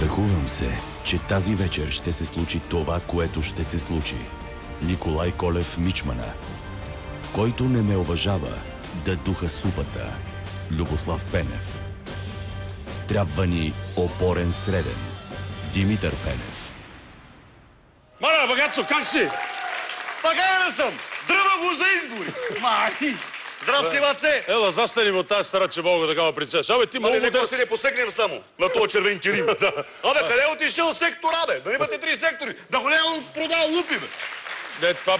Страхувам се, че тази вечер ще се случи това, което ще се случи. Николай Колев Мичмана. Който не ме уважава, да духа супата. Любослав Пенев. Трябва ни опорен среден. Димитър Пенев. Мара, багацо, как си? Багайна съм! Дръва го за избори! Май! Здрасти, баце! Ела, застани от тази стара, че мога да такава принцеса. Абе, ти Али нека се не посегнем само на този червен кирим. Абе, къде е отишъл сектора, бе? Да имате 3 сектори. Да го не е продал лупи, бе. Не, това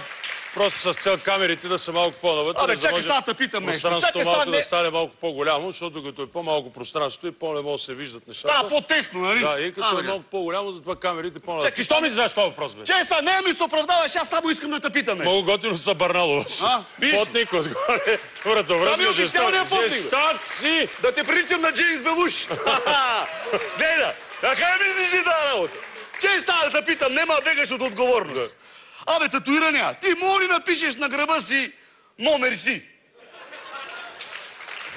просто с цел камерите да са малко по-навътре. Абе, чакай сега да питам нещо. Пространството малко да стане малко по-голямо, защото като е по-малко пространството и по-не може да се виждат нещата. Става по-тесно, нали? Да, и като е малко по-голямо, затова камерите по-навътре. Чакай, Що ми задаш този въпрос, бе? Чай сега, не ми се оправдаваш, аз само искам да те питам нещо. Много готино са Бърнало. Потник отгоре. Вратовръзка, официалния потник. Жесток си! Да те приличам на Джеймс Белуш. Гледа, как мислиш ти тази работа? Чай сега да те питам, нема бегаш от отговорност. Абе, татуирания, ти мога ли напишеш на гръба си номер си?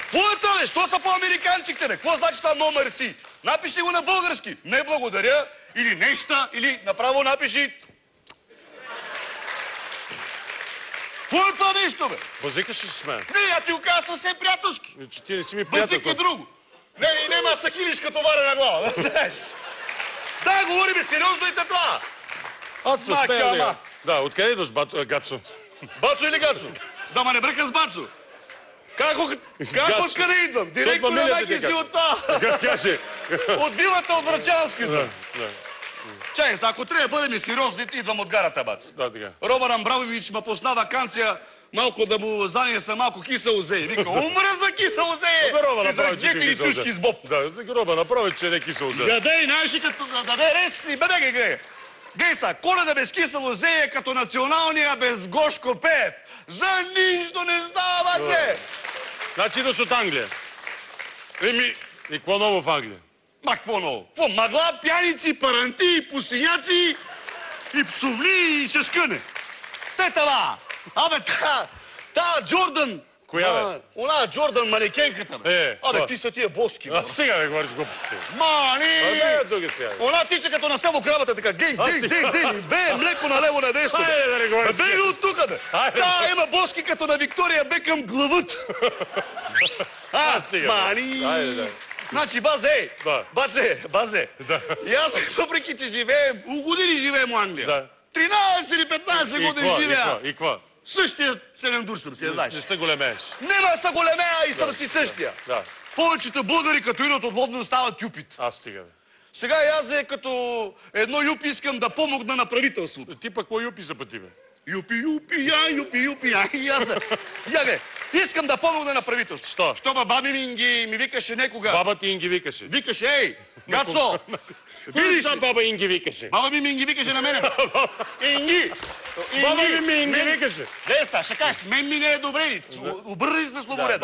Какво е това, бе? Що са по-американчиките, бе? Какво значи това номер си? Напиши го на български. Не благодаря, или неща, или направо напиши... Какво е това нещо, бе? Базикаш ли си с мен? Не, я ти го казвам съвсем приятелски. Че ти не си ми приятел. Базик е друго. Не, нема са хилиш като варена глава, да знаеш. Да, говориме сериозно и това. Аз се спея. Да, откъде идваш, Гацо? Бацо или Гацо? Да ма не бърка с Бацо. Как откъде идвам? Директно на майки си от това. Как каже? От вилата от Врачанската. Чай, ако трябва да бъдем сериозни, идвам от гарата, Бац. Да, така. Роман Амбрамович ме посна ваканция, малко да му занеса малко кисело зее. Вика, умра за кисело зее! Роба направи, че и чушки с боб. Да, Роба направи, че не е кисело зее. Ядей, знаеш ли като даде рез и бебеге, гледай. Гей са, Коледа без кисело зее е като националния без Гошко Пеев. За нищо не става, бате! Значи идваш от Англия. Еми... И какво ново в Англия? Ма, какво ново? Какво? Магла, пяници, паранти, пустиняци и псовли и шашкъне. Те това! Абе, та Джордан... Коя, бе? Она Джордан манекенката, бе. Абе, ти са тия боски, бе. Сега бе, говориш глупости. Мани! Къде е тук сега? Она тича като на село крабата, така. Гей, бе, млеко налево надесто. Хайде да не говориш. Бега от тука, бе. Да, има боски като на Виктория Бекъм главът. Стига. Мани! Значи, Базе, Базе. И аз, въпреки че живеем, години живеем в Англия. 13 или 15 години живея. И какво? Същия селендур съм си, знаеш. Не се големееш. Нема са големея и съм си същия. Повечето българи, като идват от Лондон, стават юпит. Стига, бе. Сега и аз като едно юпи искам да помогна на правителството. Ти пък какво юпи за пъти, бе? Юпи, и аз. Я, искам да помогна на правителството. Що? Що баба ми викаше некога. Баба ти Инги викаше. Викаше, ей, Гацо! Видиш ли? Баба Инги викаше. Баба ми Инги викаше на мене. Инги! Баба ми Инги викаше. Не, са, ще кажеш, мен ми не е добре. Обърнали сме словореда.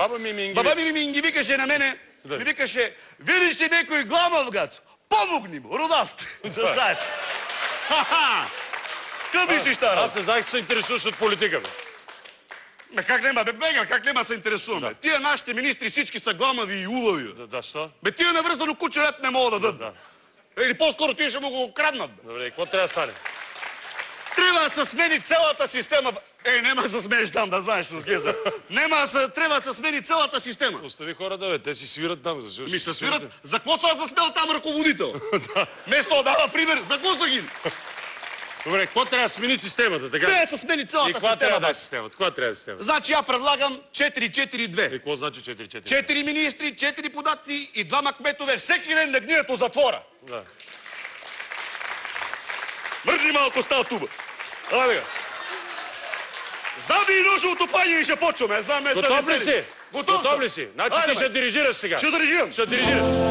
Баба ми Инги викаше на мене. Ми викаше, видиш ли некой гламав, Гацо? Помогни му, родаст. Да знаете. Къв виждаш тази работа? Аз не знаех, че се интересуваш от политика, бе. Ме как нема, бе, бега, как нема се интересуваме? Тия нашите министри всички са гламави и улави. Да, що? Бе, тия навързано куче ред не могат да дадат. Или по-скоро тия ще му го краднат. Добре, и какво трябва да стане? Трябва да се смени цялата система. Нема да се смееш там, да знаеш, оркестър. Трябва да се смени цялата система. Остави хората, бе, те си свират там. Ми се свират? За какво са засмел там ръководител? Вместо да дава пример, за какво са ги? Добре, какво трябва да смени системата, така? Трябва да се смени цялата система. И каква трябва да е системата? Каква трябва да е системата? Значи, я предлагам 4-4-2. И какво значи 4-4? 4 министри, 4 податни и 2 кметове всеки ден да гният от затвора. Да. Мърдни малко става туба. Абе, заби и ножа от опаня и ще почваме. Готов ли си? Готов ли си? Значи ти ще дирижираш сега. Ще дирижирам. Ще дирижираш.